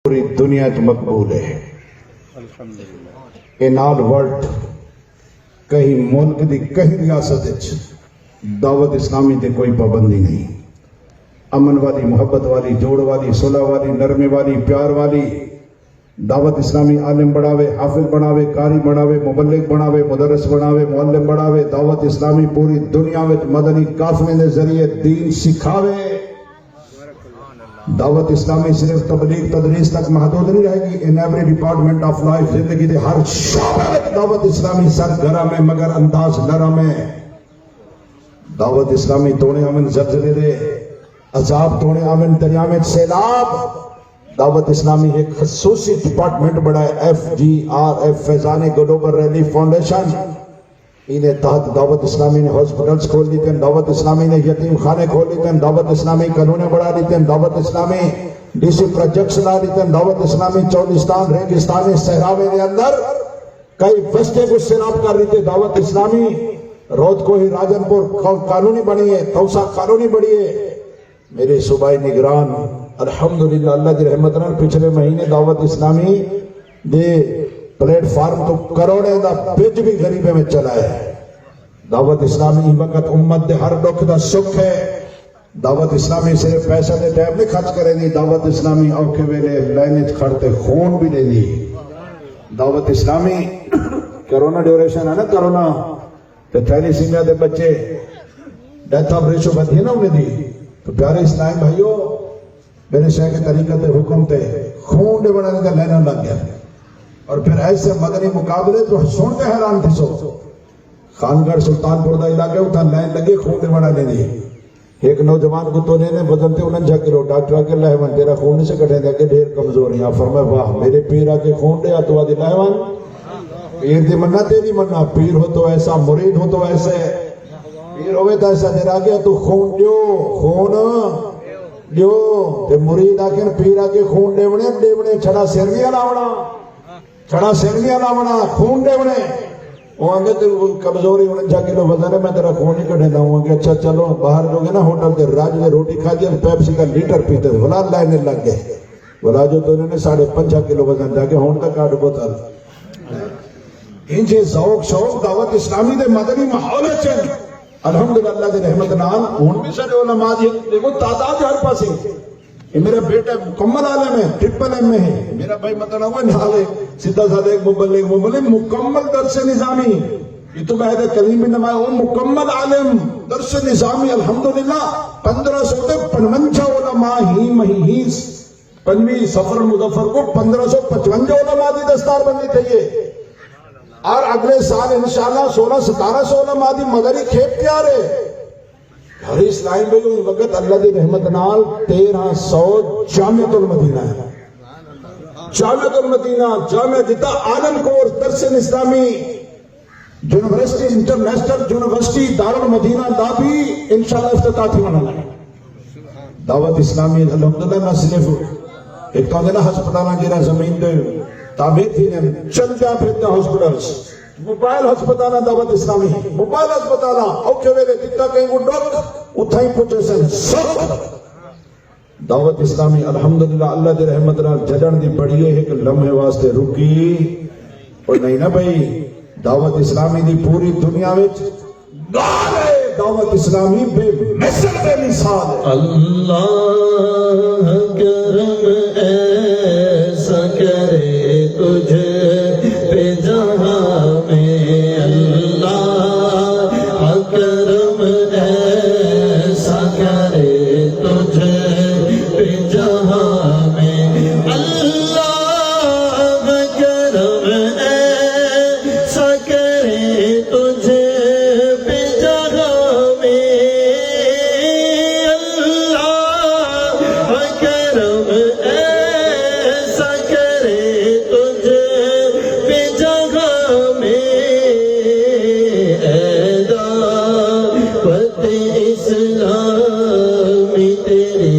پوری دنیا چ مقبول ہے۔ اے نال ورلڈ کہیں ملک دی کہیں ریاست دعوت اسلامی تے کوئی پابندی نہیں۔ امن والی، محبت والی، جوڑ والی، صلح والی، نرمے والی، پیار والی دعوت اسلامی عالم بڑھاوے، حافظ بڑھاوے، قاری بڑھاوے، مبلغ بڑھاوے، مدرس بڑھاوے، معلم بڑھاوے۔ دعوت اسلامی پوری دنیا میں مدنی قافلے دے ذریعے دین سکھاوے۔ دعوت اسلامی صرف تبلیغ تدریس تک محدود نہیں رہے گی۔ In every department of life, زندگی دے ہر شعبے میں دعوت اسلامی سرگرم ہے، مگر انداز نرم ہے۔ دعوت اسلامی توڑے امن زلزلے دے عذاب، توڑے امن دریا میں سیلاب۔ دعوت اسلامی ایک خصوصی ڈپارٹمنٹ بڑا ہے، FGRF فیضان گلوبل ریلیف فاؤنڈیشن۔ انہیں تحت دعوت اسلامی نے ہاسپٹلز کھول لیتے ہیں، دعوت اسلامی نے یتیم خانے کھول لیتے ہیں، دعوت اسلامی قانونیں بڑھا لیتے ہیں، دعوت اسلامی DC پروجیکٹس لا لیتے ہیں، دعوت اسلامی چولستان ریگستان صحراوے کے اندر کئی بستے کو سیراب کر لیتے۔ دعوت اسلامی رود کوہی راجن پور قانونی بنی ہے، توسا قانونی بڑی ہے۔ میرے صوبائی نگران الحمدللہ اللہ دی رحمت نال پچھلے مہینے دعوت اسلامی دے پلیٹ فارم تو کروڑے دا پیج بھی غریبے میں چلا ہے۔ دعوت اسلامی وقت امت دے ہر دکھ دا سکھ ہے۔ دعوت اسلامی صرف پیسہ دے ٹائم نہیں خرچ کرے دی، دعوت اسلامی اوکھے ویلے لائن کھڑتے خون بھی دے دی۔ دعوت اسلامی کرونا ڈیوریشن ہے نا، کرونا تو تھیلیسیمیا دے بچے ڈیتھ آف ریشو بدھی ہے نا انہیں دی۔ تو پیارے اسلام بھائیو، میرے شہر کے طریقہ تے حکم تے خون دے بڑھانے کا لینا لگ گیا، اور پھر ایسے مدنی مقابلے تو سن کے حیران تھی۔ سو خانگڑھ سلطانپور دا علاقے اتھا لائن لگے خون دے بڑھانے دی۔ ایک نوجوان کو تو نے وزن تے 49 کلو، ڈاکٹر آکے لہوان تیرا خون سے کٹے دے کہ ڈھیر کمزوری۔ آپ فرمائے واہ میرے پیر آکے خون دے آتو آدھی لہوان، پیر دی مننا تیری مننا، پیر ہو تو ایسا، مرید ہو تو ایسے، پیر ہوئے تو ایسا دیر آگیا تو خون دیو، خون دیو تے مرید آکے پیر آکے خون دیونے چھڑا سیرنیا لاونا، چھڑا سیرنیا لاونا، خون دیونے۔ وہ آنگے تو کمزوری 49 کلو وزن ہے، میں تیرا خون ہی کٹے داؤں آنگے اچھا چلو باہر جو گے نا ہوٹل دے راج دے روٹی کھا دیا، پیپسی کا لیٹر پیتے بھلا لائنے لگ گئے۔ بھلا جو تو انہوں نے 5.5 کلو وزن جا کے ہون کا کارڈ بوتل۔ انجھے ذوق شوق دعوت اسلامی دے مدنی ماحول چن الحمدللہ اللہ دے رحمت نال ہون بھی سارے علماء جی دیکھو تعداد ہر پاسے۔ یہ میرا بیٹا مکمل عالم ہے، ٹرپل ایم میں ہے، میرا بھائی مطلب ہوا نالے سیدھا سادہ ایک مبلغ مکمل درس نظامی، یہ تو بہت کلیم بھی نمائے ہوں، مکمل عالم درس نظامی الحمدللہ 1500 تے 55 علماء ہی مہیز 5ویں سفر مظفر کو 1555 علماء دی دستار بندی تھئیے، اور اگلے سال انشاءاللہ 1600-1700 علماء دی مدری کھیپ تیار ہے۔ ہر اسلام بھائی اس وقت اللہ دی رحمت نال 1300 جامعۃ المدینہ ہے، جامعۃ المدینہ جامعہ جدہ عالم کورس درس اسلامی یونیورسٹی انٹرنیشنل یونیورسٹی دارالمدینہ دا بھی انشاءاللہ افتتاح تھی منانا ہے۔ دعوت اسلامی الحمدللہ نہ صرف ایک تو اندھنا ہسپتانا جینا زمین دے تعبیر تھی نے چل جا پھرتا ہاسپٹلز، موبائل ہسپتانا دعوت اسلامی، موبائل ہسپتانا اوکے ویلے جتا کہیں وہ ڈاک اتھائی پوچھے سن سب دعوت اسلامی الحمدللہ اللہ دے رحمت نال جڑن دی بڑی ہے، ایک لمحے واسطے رکی اور نہیں نا بھئی دعوت اسلامی دی پوری دنیا وچ نعرے دعوت اسلامی بے مثل بے مثال ہے۔ اللہ کرم ایسا کرے تجھے پہ جہاں میں، اللہ کرم ایسا کرے تجھے پہ جہاں میں، اللہ کرم ایسا کرے تجھے پہ جہاں میں، اللہ کرم ایسا کرے تجھے پہ جہاں میں، اے دعوت اسلامی تیری